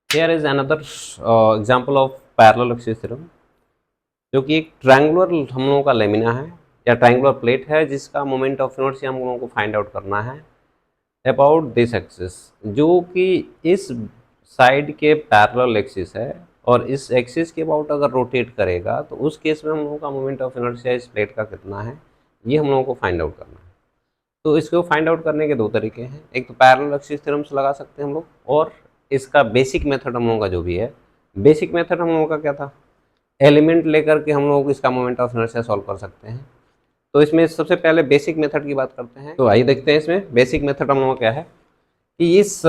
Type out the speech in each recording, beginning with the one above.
Here is another example of parallel axis theorem, जो कि एक ट्रायंगुलर हम लोगों का लेमिना है या ट्रायंगुलर प्लेट है जिसका मोमेंट ऑफ इनर्शिया हम लोगों को फाइंड आउट करना है अबाउट दिस एक्सिस, जो कि इस साइड के पैरेलल एक्सिस है और इस एक्सिस के अबाउट अगर रोटेट करेगा तो उस केस में हम लोगों का मोमेंट ऑफ इनर्शिया इस प्लेट का कितना है, ये हम लोगों को फाइंड आउट करना है। तो इसको फाइंड आउट करने के दो तरीके हैं, एक तो पैरेलल एक्सिस थ्योरम से लगा सकते हैं हम लोग, और इसका बेसिक मेथड हम लोगों का जो भी है, बेसिक मेथड हम लोगों का क्या था, एलिमेंट लेकर के हम लोग इसका मोमेंट ऑफ इनर्शिया सॉल्व कर सकते हैं। तो इसमें सबसे पहले बेसिक मेथड की बात करते हैं। तो आइए देखते हैं इसमें बेसिक मेथड हम लोगों का क्या है कि इस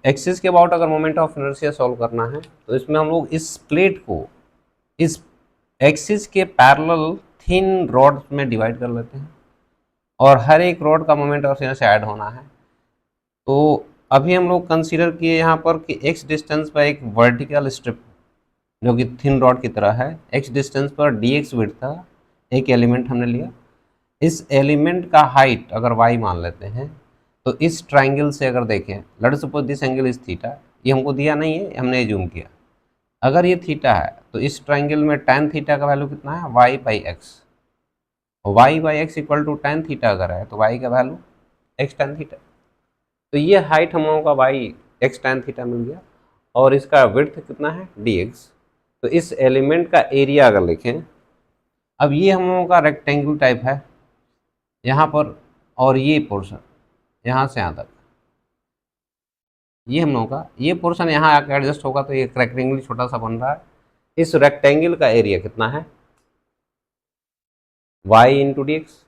एक्सिस के अबाउट अगर मोमेंट ऑफ इनर्शिया सॉल्व करना है तो इसमें हम लोग इस प्लेट को इस एक्सिस के पैरेलल थिन रॉड में डिवाइड कर लेते हैं और हर एक रॉड का मोमेंट ऑफ इनर्शिया ऐड होना है। तो अभी हम लोग कंसीडर किए यहाँ पर कि एक्स डिस्टेंस पर एक वर्टिकल स्ट्रिप जो कि थिन रॉड की तरह है, एक्स डिस्टेंस पर डी एक्स विड्थ था, एक एलिमेंट हमने लिया। इस एलिमेंट का हाइट अगर y मान लेते हैं तो इस ट्राइंगल से अगर देखें, let suppose this angle is theta, ये हमको दिया नहीं है, हमने जूम किया। अगर ये थीटा है तो इस ट्राइंगल में tan थीटा का वैल्यू कितना है, y/x equal to tan theta अगर है तो y का वैल्यू x tan थीटा। तो ये हाइट हम लोगों का y x tan थीटा मिल गया और इसका विड्थ कितना है dx। तो इस एलिमेंट का एरिया अगर लिखें, अब ये हम लोगों का रेक्टेंगल टाइप है यहाँ पर, और ये पोर्शन यहाँ से यहाँ तक, ये हम लोगों का ये पोर्शन यहाँ आकर एडजस्ट होगा तो ये रेक्टेंगल छोटा सा बन रहा है। इस रेक्टेंगल का एरिया कितना है, y इंटू डी एक्स।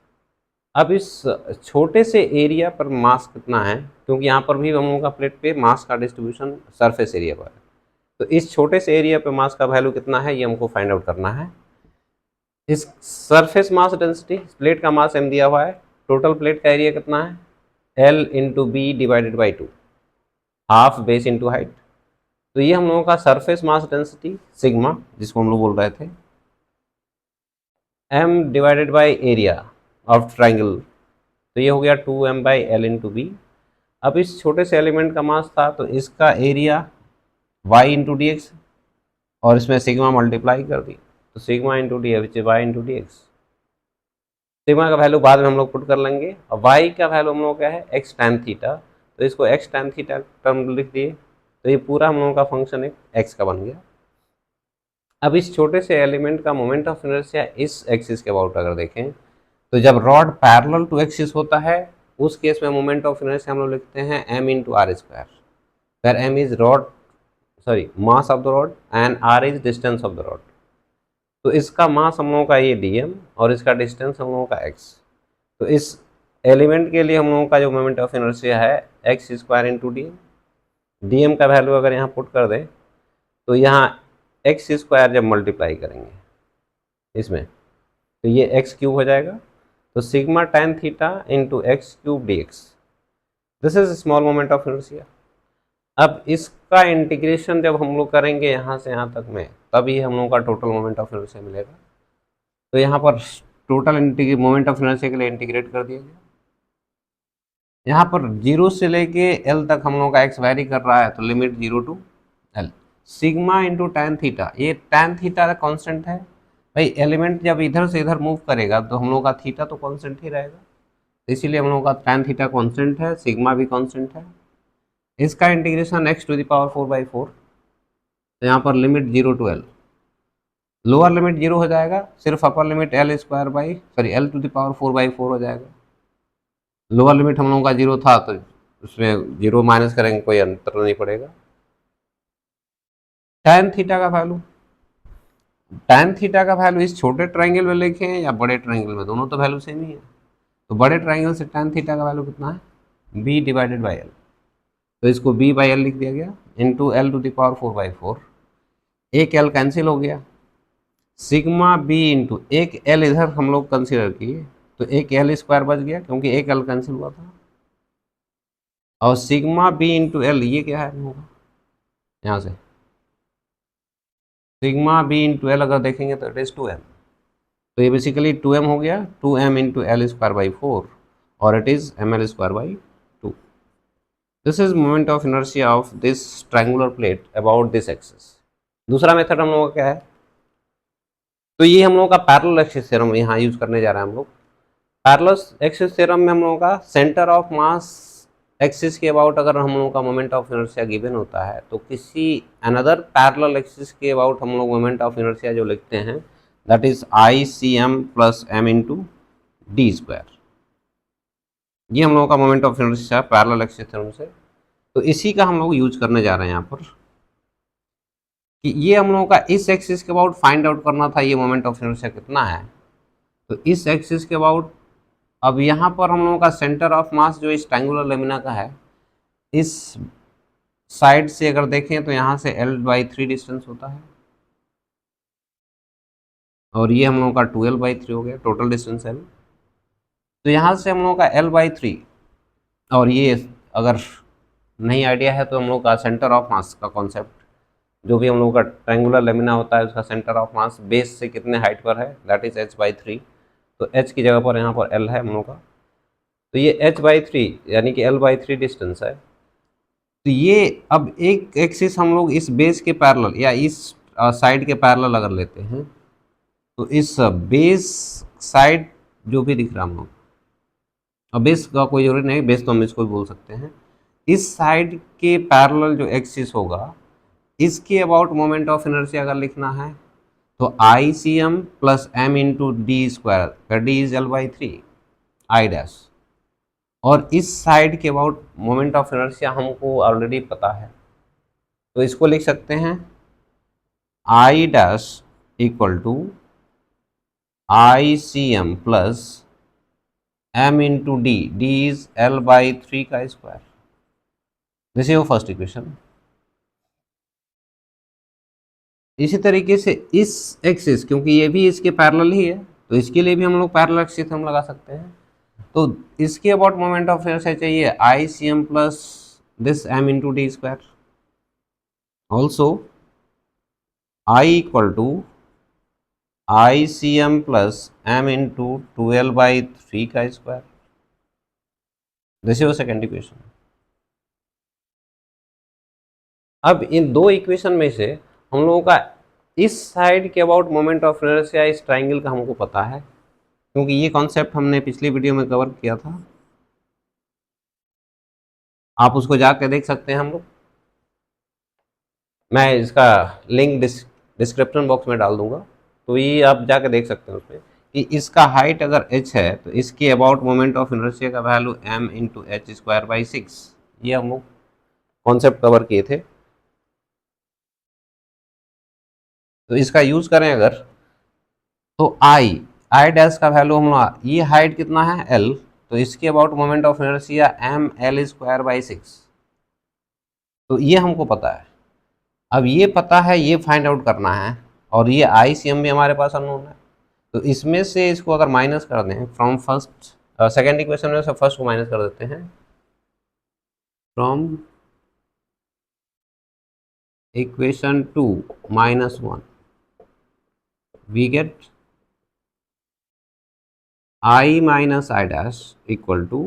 अब इस छोटे से एरिया पर मास कितना है, क्योंकि यहाँ पर भी हम लोगों का प्लेट पे मास का डिस्ट्रीब्यूशन सरफेस एरिया पर है, तो इस छोटे से एरिया पे मास का वैल्यू कितना है ये हमको फाइंड आउट करना है। इस सरफेस मास डेंसिटी, प्लेट का मास m दिया हुआ है, टोटल प्लेट का एरिया कितना है L into b divided by 2, half base into height. तो ये हम लोगों का सरफेस मास डेंसिटी सिग्मा, जिसको हम लोग बोल रहे थे, m divided by area of triangle, तो ये हो गया 2m by L into B. अब इस छोटे से एलिमेंट का मास था तो इसका area y into d x, और इसमें सिग्मा मल्टीप्लाई कर दी, तो sigma into d which y into d x. Sigma का वैल्यू बाद में हम लोग पुट कर लेंगे, और y का वैल्यू हम लोग क्या है x tan थीटा, तो इसको x tan थीटा टर्म लिख दिए, तो ये पूरा हम लोगों का फंक्शन एक x का बन गया। अब इस छोटे से एलिमेंट का मोमेंट ऑफ इनर्शिया इस एक्सिस के अबाउट अगर देखें तो जब रॉड पैरेलल टू एक्सिस होता है उस केस में मोमेंट ऑफ इनर्शिया हम लोग लिखते हैं m into r square, where m is rod mass of the rod and r is distance of the rod. तो इसका मास हम लोगों का ये dm और इसका डिस्टेंस हम लोगों का x। तो इस एलिमेंट के लिए हम लोगों का जो मोमेंट ऑफ इनर्शिया है x square into d m का वैल्यू अगर यहाँ पुट कर दें तो यहाँ एक्स स्क्वायर जब मल्टीप्लाई करेंगे इसमें तो ये एक्स क्यूब हो जाएगा, तो sigma tan theta into x cube D x, this is small moment of inertia. अब इसका इंटीग्रेशन जब हम लोग करेंगे यहाँ से यहाँ तक में, तभी हम लोगों का टोटल मोमेंट ऑफ इनर्शिया मिलेगा। तो यहाँ पर टोटल मोमेंट ऑफ इनर्शिया के लिए इंटीग्रेट कर दिया गया। यहाँ पर 0 से लेके L तक हम लोगों का x वैरी कर रहा है, तो limit 0 to L। Sigma into tan theta, ये tan थीटा कांस्टेंट है भाई, एलिमेंट जब इधर से इधर मूव करेगा तो हम लोग का थीटा तो कांस्टेंट ही रहेगा, तो इसीलिए हम लोग का tan थीटा कांस्टेंट है, सिग्मा भी कांस्टेंट है। इसका integration x to the power 4/4, तो यहाँ पर limit 0 to L, lower limit 0 हो जाएगा, सिर्फ upper limit L to the power 4/4 हो जाएगा। लोअर लिमिट हम लोगों का 0 था तो उसमें 0 माइनस करेंगे, कोई अंतर नहीं पड़ेगा। tan थीटा का वैल्यू, tan थीटा का वैल्यू इस छोटे ट्रायंगल में लिखे हैं या बड़े ट्रायंगल में, दोनों तो वैल्यू सेम ही है। तो बड़े ट्रायंगल से tan थीटा का वैल्यू कितना है b डिवाइडेड बाई एल, तो इसको b बाई एल लिख दिया गया into L two the power 4/4, एक एल कैंसिल हो गया, सिग्मा b इंटू एक एल इधर हम लोग कंसिडर किए तो एक एल स्क्वायर बच गया क्योंकि एक एल कैंसिल हुआ था, और सिग्मा b इंटू एल ये क्या है होगा यहाँ से, सिग्मा b इंटू एल अगर देखेंगे तो इट इज 2m, तो ये बेसिकली 2m हो गया, 2m into l square by 4, और it is ml square by 2। This is moment of inertia of this triangular plate about this axis. दूसरा method हम लोगों का क्या है, तो ये हम लोगों का पैरेलल एक्सिस थ्योरम यहाँ यूज करने जा रहे हैं हम लोग। पैरेलल एक्सिस थ्योरम में हम लोगों का सेंटर ऑफ मास एक्सिस के अबाउट अगर हम लोगों का मोमेंट ऑफ इनर्शिया गिवन होता है, तो किसी अनदर पैरेलल एक्सिस के अबाउट हम लोग मोमेंट ऑफ इनर्शिया जो लिखते हैं, that is I C M plus M into D square. ये हम लोगों का moment of inertia parallel axis theorem से, तो इसी का हम लोग यूज करने जा रहे हैं यहाँ पर कि ये हम लोगों का इस एक्सिस के अबाउट फाइंड आउट करना था ये मोमेंट ऑफ इनर्शिया कितना है। तो इस एक्सिस के अबाउट अब यहाँ पर हम लोगों का सेंटर ऑफ मास जो इस ट्रायंगुलर लेमिना का है, इस साइड से अगर देखें तो यहाँ से L/3 डिस्टेंस होता है, और ये हम लोगों का 2L/3 हो गया टोटल डिस्टेंस L। तो यहाँ से हम लोगों का L/3, और ये अगर नहीं आइडिया है तो हम लोग का सेंटर ऑफ मास का कॉन्सेप्ट, जो भी हम लोगों का ट्रायंगुलर लेमिना होता है उसका सेंटर ऑफ मास बेस से कितने हाइट पर है, दैट इज H/3। तो H की जगह पर यहाँ पर L है हम लोगों का, तो ये H/3 यानी कि L/3 डिस्टेंस है। तो ये अब एक एक्सिस हम लोग इस बेस के पैरेलल या इस साइड के पैरेलल अगर लेते हैं, तो इस बेस साइड जो भी दिख रहा हम लोग, और बेस का कोई जरूरी नहीं, बेस तो हम इसको भी बोल सकते हैं, इस साइड के पैरेलल जो एक्सिस होगा इसके अबाउट मोमेंट ऑफ इनर्शिया अगर लिखना है, तो I C M plus M into D square, D is L/3 I dash, और इस साइड के अबाउट मोमेंट ऑफ इनर्शिया हमको ऑलरेडी पता है, तो इसको लिख सकते हैं I dash equal to I C M plus M into D, D is L/3 का square. This is first equation. इसी तरीके से इस एक्सिस, क्योंकि ये भी इसके पैरेलल ही है, तो इसके लिए भी हम लोग पैरेलल एक्सिस हम लगा सकते हैं। तो इसके अबाउट मोमेंट ऑफ इनर्शिया चाहिए I C M plus this M into D square, also I equal to I C M plus M into 2L/3 का square. This is second equation. अब इन दो इक्वेशन में से हम लोगों का इस साइड के अबाउट मोमेंट ऑफ इनर्शिया इस ट्राइंगल का हमको पता है, क्योंकि ये कॉन्सेप्ट हमने पिछली वीडियो में कवर किया था, आप उसको जाके देख सकते हैं हम लोग। मैं इसका लिंक डिस्क्रिप्शन बॉक्स में डाल दूंगा, तो ये आप जाके देख सकते हैं उसमें कि इसका हाइट अगर h है तो इसके अबाउट मोमेंट ऑफ इनर्शिया का value m into h square by 6, ये हम लोग कॉन्सेप्ट कवर किए थे। तो इसका यूज करें अगर, तो आई डैश का वैल्यू हम लोग, ये हाइट कितना है l, तो इसके about moment of inertia m L square by 6, तो ये हमको पता है। अब ये पता है, ये फाइंड आउट करना है, और ये आई सी एम भी हमारे पास अननोन है, तो इसमें से इसको अगर माइनस कर दें फ्रॉम फर्स्ट, सेकेंड इक्वेशन में से फर्स्ट को माइनस कर देते हैं, from equation 2 -1 we get I minus I dash equal to,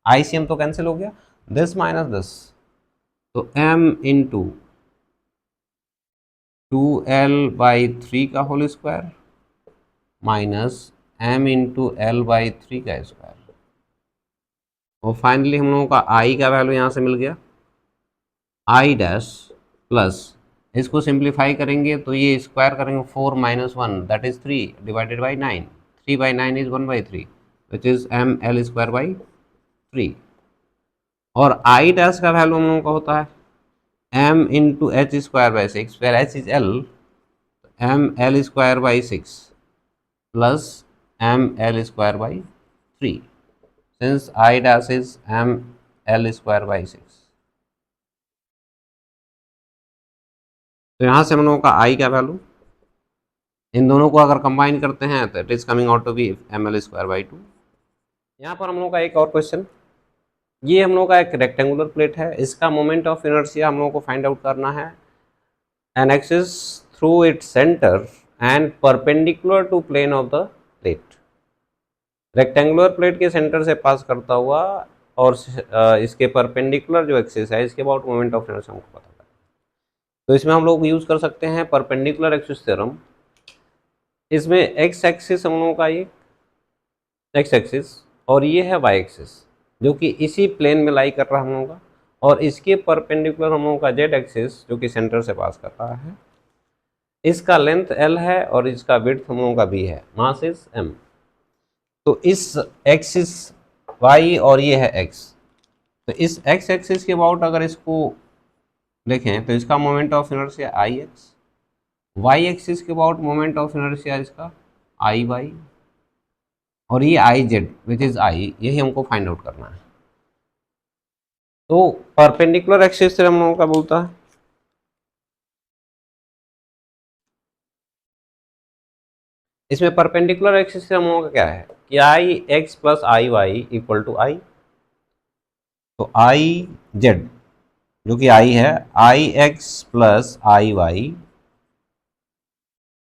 I C m तो कैंसिल हो गया, दिस माइनस दिस, तो m इंटू 2L/3 का whole square minus m into L/3 का स्क्वायर, और फाइनली हम लोगों का i का वैल्यू यहाँ से मिल गया आई डैश प्लस, इसको सिंप्लीफाई करेंगे तो ये स्क्वायर करेंगे 4 - 1 that is 3 divided by 9, 3/9 is 1/3 which is m L square by 3, और आई डैश का वैल्यू हम लोगों का होता है m into h square by 6, where h is L, m L square by 6 plus m L square by 3, since I dash is m L square by 6। तो यहाँ से हम लोगों का I का वैल्यू, इन दोनों को अगर कंबाइन करते हैं तो it is coming out to be m L square by 2। यहाँ पर हम लोगों का एक और क्वेश्चन, ये हम लोगों का एक रेक्टेंगुलर प्लेट है, इसका मोमेंट ऑफ इनर्शिया हम लोगों को फाइंड आउट करना है, an axis through its centre and perpendicular to plane of the plate. Rectangular plate के सेंटर से पास करता हुआ और इसके परपेंडिकुलर जो एक्सिस है इसके अबाउट मोमेंट ऑफ इनर्शिया हमको पता करना। तो इसमें हम लोग यूज कर सकते हैं परपेंडिकुलर एक्सिस थ्योरम। इसमें एक्स एक्सिस हम लोगों का ये एक्स एक्सिस और ये है वाई एक्सिस जो कि इसी प्लेन में लाई कर रहा है हम लोगों का, और इसके परपेंडिकुलर हम लोगों का जेड एक्सिस जो कि सेंटर से पास कर रहा है। इसका लेंथ एल है और इसका विड्थ हम लोगों का बी है, मास इज एम। तो इस एक्सिस वाई और ये है एक्स, तो इस एक्स एक्सिस के अबाउट अगर इसको देखें तो इसका moment of inertia I x, y axis के अबाउट मोमेंट ऑफ इनर्शिया इसका आई वाई, और ये आई जेड विच इज आई, यही हमको फाइंड आउट करना है। तो परपेंडिकुलर एक्सिस से हम लोगों का बोलता है इसमें परपेंडिकुलर एक्सिस से हम लोगों का क्या है कि I X plus I Y equal to I, तो आई जेड जो कि आई है I X plus I Y.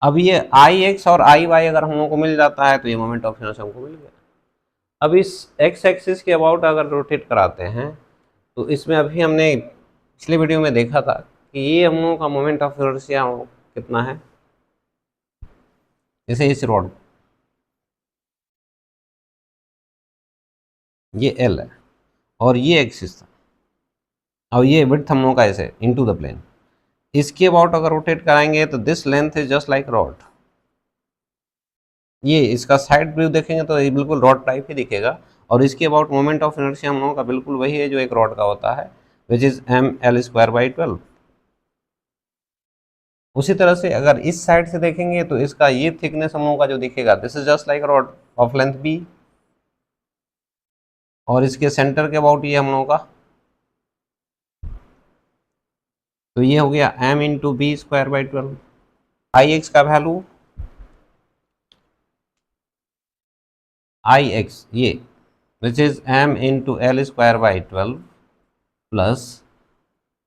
अब ये आई एक्स और आई वाई अगर हम लोगों को मिल जाता है तो ये मोमेंट ऑफ इनर्शिया हमको मिल गया। अब इस एक्स एक्सिस के अबाउट अगर रोटेट कराते हैं तो इसमें अभी हमने पिछले वीडियो में देखा था कि ये हम लोगों का मोमेंट ऑफ इनर्शिया कितना है, जैसे इस रॉड ये एल है और ये एक्सिस था, और ये विड्थ हम लोगों का ऐसे इनटू द प्लेन, इसके अबाउट अगर रोटेट कराएंगे तो this length is just like rod. ये इसका साइड व्यू देखेंगे तो ये बिल्कुल रॉड टाइप ही दिखेगा, और इसके अबाउट मोमेंट ऑफ इनर्शिया हम लोगों का बिल्कुल वही है जो एक रॉड का होता है, which is M L square by 12। उसी तरह से अगर इस साइड से देखेंगे तो इसका ये थिकनेस हम लोगों का जो दिखेगा this is just like rod of length b, और इसके सेंटर के अबाउट ये हम लोगों का, तो ये हो गया m into b square by 12। I x का वैल्यू आई एक्स ये which is m into l square by 12 plus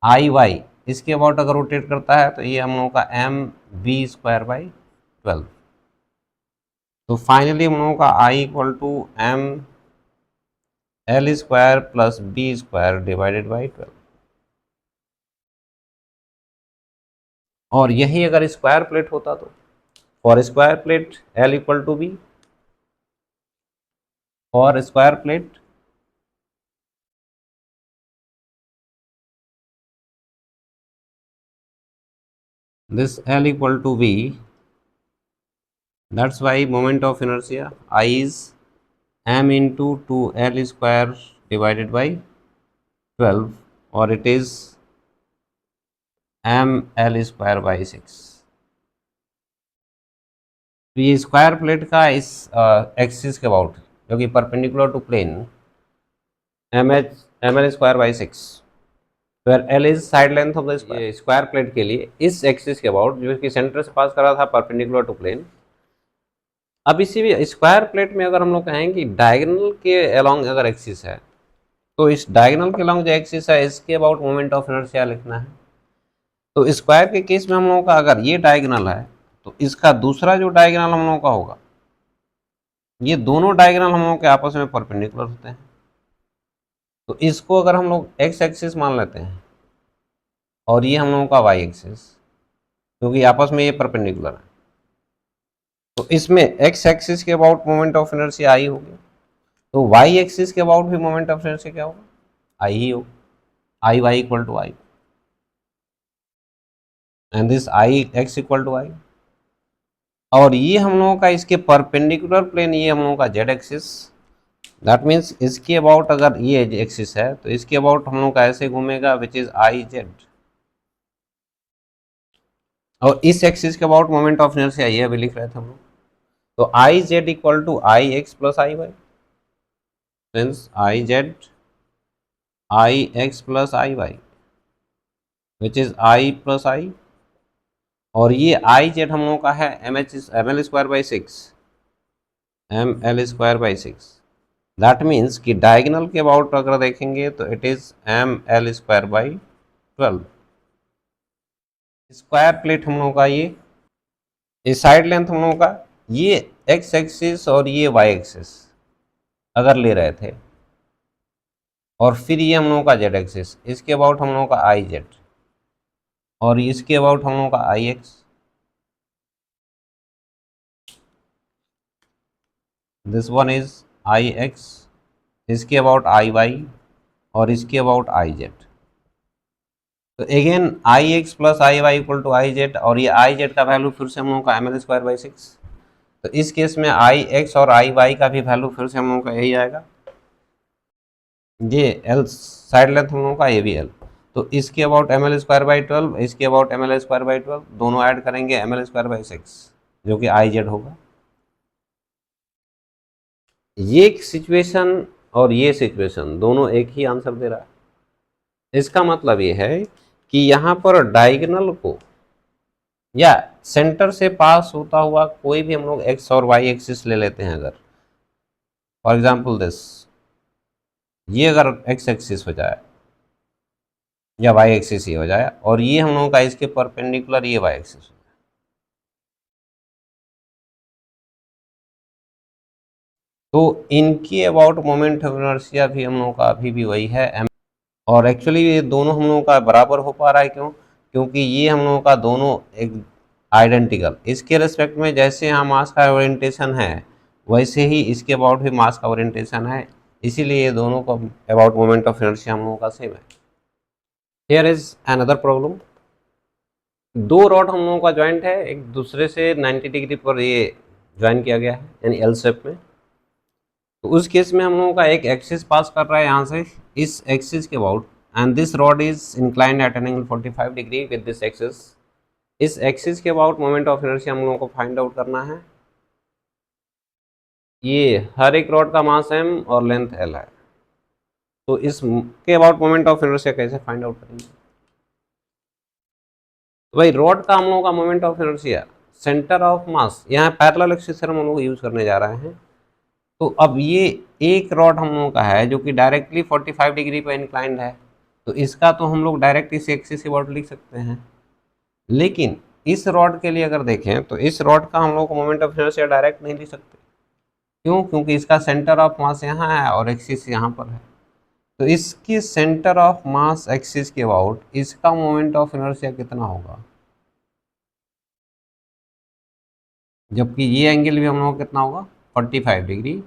I y, इसके अबाउट अगर रोटेट करता है तो ये हम लोगों का एम बी स्क्वायर बाई 12। तो फाइनली हम लोगों का I equal to M L square plus B square divided by 12। और यही अगर स्क्वायर प्लेट होता तो for square plate L equal to B, for square plate this L equal to V, that's why moment of inertia I is m into 2L square divided by 12, or it is m L square by 6। तो ये square plate का इस axis के about जो कि perpendicular to plane m L square by 6, where l is side length of the square plate के लिए इस एक्सिस के अबाउट जो कि सेंटर से पास कर रहा था परपेंडिकुलर टू प्लेन। अब इसी भी स्क्वायर प्लेट में अगर हम लोग कहें कि डायगोनल के अलोंग अगर एक्सिस है तो इस डायगोनल के अलोंग जो एक्सिस है इसके अबाउट मोमेंट ऑफ इनर्शिया लिखना है। तो स्क्वायर के केस में हम लोगों का अगर ये डायगोनल है तो इसका दूसरा जो डायगोनल हम लोगों का होगा, ये दोनों डायगोनल हम लोगों के आपस में परपेंडिकुलर होते हैं, तो इसको अगर हम लोग एक्स एक्सिस मान लेते हैं और ये हम लोगों का वाई एक्सिस, क्योंकि आपस में ये परपेंडिकुलर है, तो इसमें एक्स एक्सिस के about moment of inertia I होगी, तो वाई एक्सिस के अबाउट भी मोमेंट ऑफ इनर्शिया क्या होगा, आई ही होगा, I Y equal to I, and this I X equal to I. और ये हम लोगों का इसके परपेंडिकुलर प्लेन ये हम लोगों का जेड एक्सिस, दैट मीन्स इसके अबाउट अगर ये एक्सिस है तो इसके अबाउट हम लोग का ऐसे घूमेगा विच इज आई जेड, और इस एक्सिस के अबाउट मोमेंट ऑफ इनर्शिया ये अभी लिख रहे थे हम लोग, तो I Z equal to I X plus I Y, means I Z I X plus I Y which is I plus I, और ये आई जेड हम लोगों का है M L square by 6, M L square by 6। That means कि diagonal के about अगर देखेंगे तो it is M L square by 12। Square plate हम लोगों का ये साइड लेंथ हम लोगों का ये एक्स एक्सिस और ये वाई एक्सिस अगर ले रहे थे और फिर ये हम लोगों का जेड एक्सिस, इसके अबाउट हम लोगों का आई जेड, और इसके अबाउट हम लोगों का I X, this one is I X, इसके अबाउट आई वाई, और इसके अबाउट आई जेड। तो again I X plus I Y equal to I Z, और ये आई जेड का वैल्यू फिर से हम लोगों का ml²/6। तो इस केस में आई एक्स और आई वाई का भी वैल्यू फिर से हम लोगों का यही आएगा, ये एल साइड लेंथ हम लोगों का, ये भी एल। तो इसके अबाउट ml²/12, इसके अबाउट ml²/12, दोनों ऐड करेंगे ml²/6, जो कि आई जेड होगा। ये सिचुएशन और ये सिचुएशन दोनों एक ही आंसर दे रहा है। इसका मतलब ये है कि यहाँ पर डायगोनल को या सेंटर से पास होता हुआ कोई भी हम लोग एक्स और वाई एक्सिस ले लेते हैं, अगर फॉर एग्जांपल दिस, ये अगर एक्स एक्सिस हो जाए या वाई एक्सिस ही हो जाए, और ये हम लोगों का इसके परपेंडिकुलर ये वाई एक्सिस हो जाए, तो इनके अबाउट मोमेंट ऑफ इनर्शिया भी हम लोगों का अभी भी वही है m। और एक्चुअली ये दोनों हम लोगों का बराबर हो पा रहा है, क्यों? क्योंकि ये हम लोगों का दोनों एक आइडेंटिकल, इसके रिस्पेक्ट में जैसे यहाँ मास का ओरिएंटेशन है वैसे ही इसके अबाउट भी मास का ओरिएंटेशन है, इसीलिए ये दोनों का अबाउट मोमेंट ऑफ इनर्शिया हम लोगों का सेम है। हियर इज अनदर प्रॉब्लम, दो रॉड हम लोगों का ज्वाइंट है, एक दूसरे से 90 डिग्री पर ये ज्वाइन किया गया है, यानी एल शेप में। तो उस केस में हम लोगों का एक एक्सिस पास कर रहा है यहाँ से, इस एक्सिस के about, and this rod is inclined at an angle 45 degree with this axis. इस एक्सिस के अबाउट मोमेंट ऑफ इनर्शिया हम लोगों को फाइंड आउट करना है। ये हर एक रॉड का मास m और लेंथ l है, तो इसके अबाउट मोमेंट ऑफ इनर्शिया कैसे फाइंड आउट करेंगे? तो भाई रॉड का हम लोगों का moment of inertia centre of mass, यहाँ पैरेलल एक्सिस हम लोग यूज करने जा रहे हैं। तो अब ये एक रॉड हम लोगों का है जो कि डायरेक्टली 45 डिग्री पर इंक्लाइंड है, तो इसका तो हम लोग डायरेक्ट इस एक्सिस के अबाउट लिख सकते हैं। लेकिन इस रॉड के लिए अगर देखें तो इस रॉड का हम लोग को मोमेंट ऑफ इनर्शिया डायरेक्ट नहीं लिख सकते, क्यों? क्योंकि इसका सेंटर ऑफ मास यहाँ है और एक्सिस यहाँ पर है। तो इसकी सेंटर ऑफ मास एक्सिस के अबाउट इसका मोमेंट ऑफ इनर्शिया कितना होगा, जबकि ये एंगल भी हम लोग कितना होगा 45 डिग्री।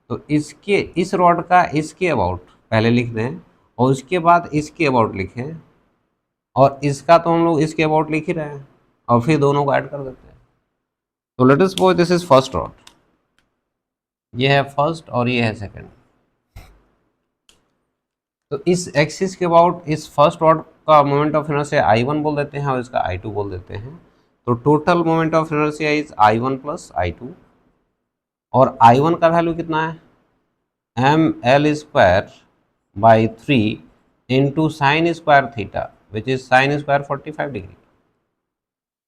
तो इसके इस रॉड का इसके अबाउट पहले लिख दें और उसके बाद इसके अबाउट लिखें, और इसका तो हम लोग इसके अबाउट लिख ही रहे हैं, और फिर दोनों को ऐड कर देते हैं। तो let us suppose this is first rod, ये है फर्स्ट और ये है सेकंड। तो इस एक्सिस के अबाउट इस फर्स्ट रॉड का मोमेंट ऑफ इनर्शिया I1 बोल देते हैं और इसका I2 बोल देते हैं। तो total moment of inertia is I1 plus I2, और I1 का वैल्यू कितना है ml²/3 into sine square theta which is sine square 45 degree,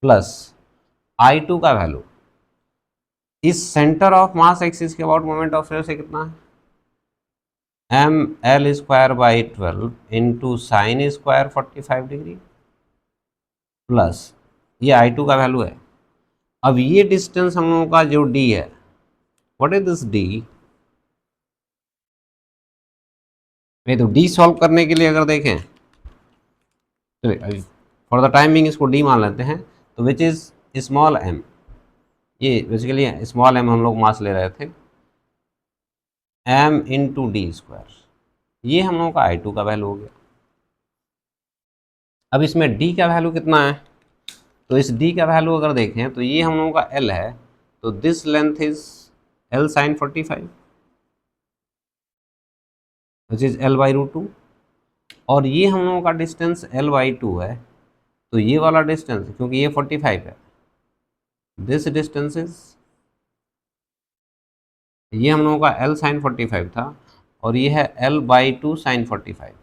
plus I2 का वैल्यू इस सेंटर ऑफ मास एक्सिस के अबाउट मोमेंट ऑफ इनर्शिया कितना है ml²/12 into sine square 45 degree, plus ये I2 का वैल्यू है। अब ये डिस्टेंस हम लोगों का जो d है, व्हाट इज दिस d? नहीं तो d सॉल्व करने के लिए अगर देखें, चलिए फॉर द टाइमिंग इसको d मान लेते हैं, तो विच इज स्मॉल m, ये बेसिकली स्मॉल m हम लोग मास ले रहे थे, m इंटू d², ये हम लोगों का I2 का वैल्यू हो गया। अब इसमें d का वैल्यू कितना है, तो इस d का वैल्यू अगर देखें तो ये हम लोगों का l है, तो this length is l sin 45 which is l/√2, और ये हम लोगों का डिस्टेंस l/2 है। तो ये वाला डिस्टेंस, क्योंकि ये 45 है, दिस डिस्टेंस इज, ये हम लोगों का l sin 45 था और ये है l/2 sin 45।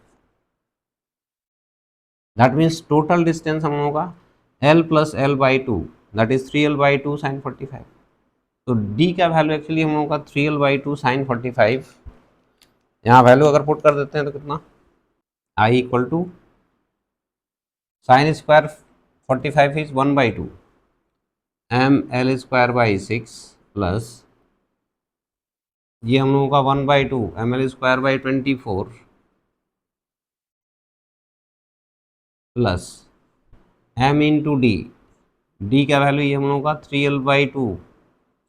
That means total distance हम लोगों का l plus l/2 that is 3l/2 sin 45। तो d का वैल्यू एक्चुअली हम लोगों का 3l/2 sin 45, यहाँ वैल्यू अगर पुट कर देते हैं तो कितना, I equal to sine square 45 is 1/2 ml²/6 plus ये हम लोगों का 1/2 ml²/24 plus m into D, d का वैल्यू ये हम लोग का 3l/2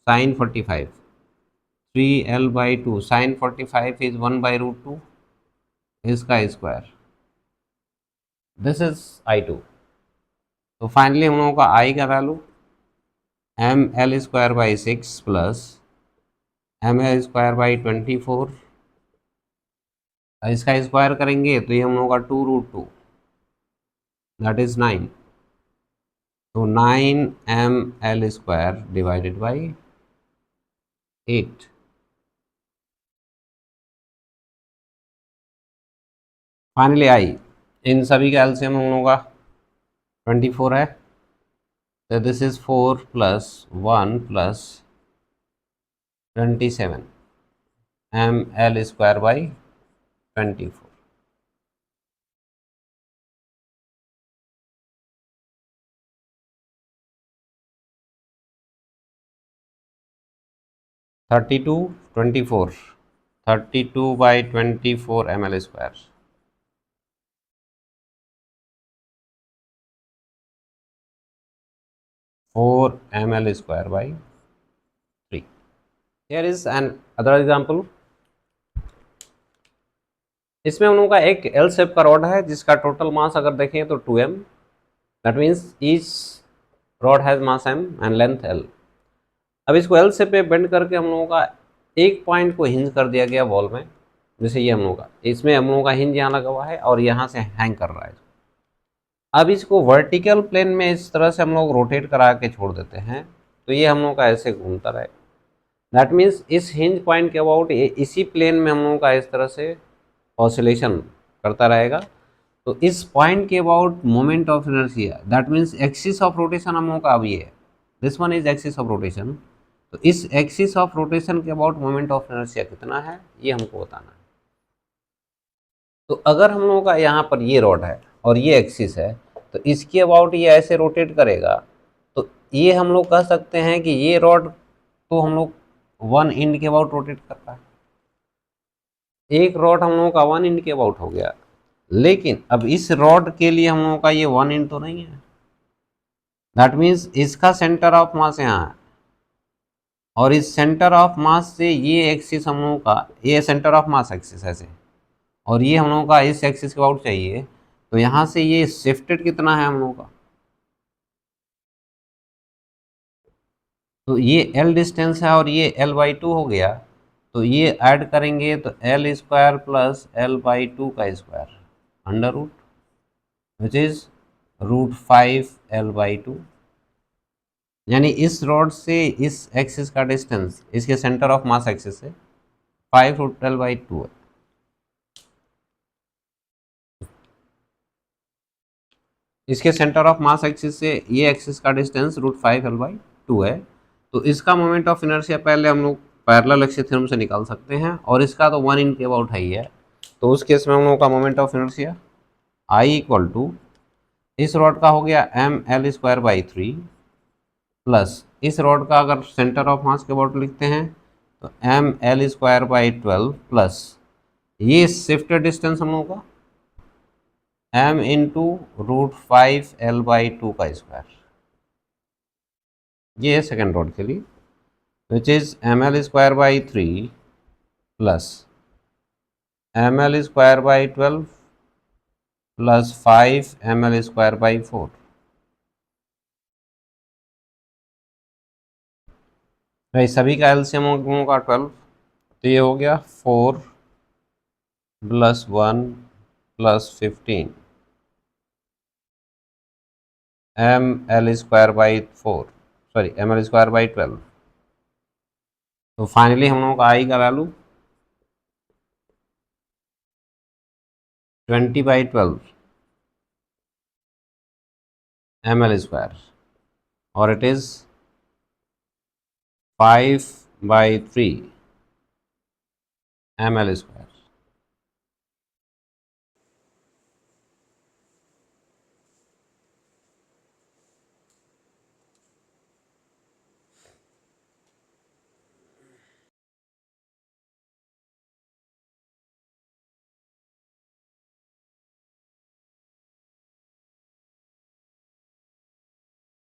sign 45, 3l/2 sign 45 is 1/√2 इसका स्क्वायर, दिस इज I2। तो फाइनली हम लोगों का I का वैल्यू ml²/6 प्लस ml²/24, इसका स्क्वायर करेंगे तो ये हम लोग का 2√2 दैट इज 9, तो 9ml² divided by 8। Finally I, इन सभी का एलसीएम हम लोगों का 24 है, तो this is 4 plus 1 plus 27 ml²/24। Thirty two 24, 32/24 ml², 4 ml²/3। Here is an other example। इसमें हम लोगों का एक एल शेप का रॉड है जिसका टोटल मास अगर देखें तो 2m, that means each rod has mass m and length l। अब इसको एल शेप पे बेंड करके हम लोगों का एक पॉइंट को हिंज कर दिया गया वॉल में, जैसे ये हम लोगों का, इसमें हम लोगों का हिंज यहाँ लगा हुआ है और यहाँ से हैंग कर रहा है। अब इसको वर्टिकल प्लेन में इस तरह से हम लोग रोटेट करा के छोड़ देते हैं, तो ये हम लोगों का ऐसे घूमता रहे, दैट मीन्स इस हिंज पॉइंट के अबाउट इसी प्लेन में हम लोगों का इस तरह से ऑसिलेशन करता रहेगा। तो इस पॉइंट के about moment of inertia, that means axis of rotation हम लोगों का अभी है, this one is axis of rotation. तो इस एक्सिस ऑफ रोटेशन के अबाउट मोमेंट ऑफ इनर्शिया कितना है ये हमको बताना है। तो अगर हम लोगों का यहाँ पर ये रॉड है और ये एक्सिस है, तो इसके अबाउट ये ऐसे रोटेट करेगा, तो ये हम लोग कह सकते हैं कि ये रॉड तो हम लोग वन इंड के अबाउट रोटेट कर रहा है, एक रॉड हम लोगों का वन इंड के अबाउट हो गया। लेकिन अब इस रॉड के लिए हम लोगों का ये वन इंड तो नहीं है, दैट मीन्स इसका सेंटर ऑफ मास यहाँ है, और इस सेंटर ऑफ मास से ये एक्सिस हम लोगों का, ये सेंटर ऑफ मास एक्सिस ऐसे, और ये हम लोगों का इस एक्सिस के अबाउट चाहिए, तो यहाँ से ये शिफ्टेड कितना है हम लोगों का, तो ये L डिस्टेंस है और ये L/2 हो गया, तो ये ऐड करेंगे तो L² प्लस L/2 का square under root which is √5L/2, यानी इस रॉड से इस एक्सिस का डिस्टेंस इसके सेंटर ऑफ मास एक्सिस से 5√L/2 है। इसके सेंटर ऑफ मास एक्सिस से ये एक्सिस का डिस्टेंस √5L/2 है। तो इसका मोमेंट ऑफ इनर्शिया पहले हम लोग पैरेलल एक्सिस थ्योरम से निकाल सकते हैं, और इसका तो वन इन के अबाउट ही है, तो उस केस में हम लोगों का moment of inertia I equal to, इस रॉड का हो गया ml²/3 प्लस इस रॉड का अगर सेंटर ऑफ मास के अबाउट लिखते हैं तो ml²/12 प्लस ये शिफ्टेड डिस्टेंस हम लोगों का m इंटू √5L/2 का स्क्वायर, ये है सेकेंड रॉड के लिए, which is ml²/3 plus ml²/12 plus 5ml²/4। भाई सभी का एलसीएम होगा 12, तो ये हो गया 4 plus 1 plus 15 ml²/4, sorry ml²/12। तो फाइनली हम लोगों का आई का वैल्यू 20/12 ml², और इट इज 5/3 ml²।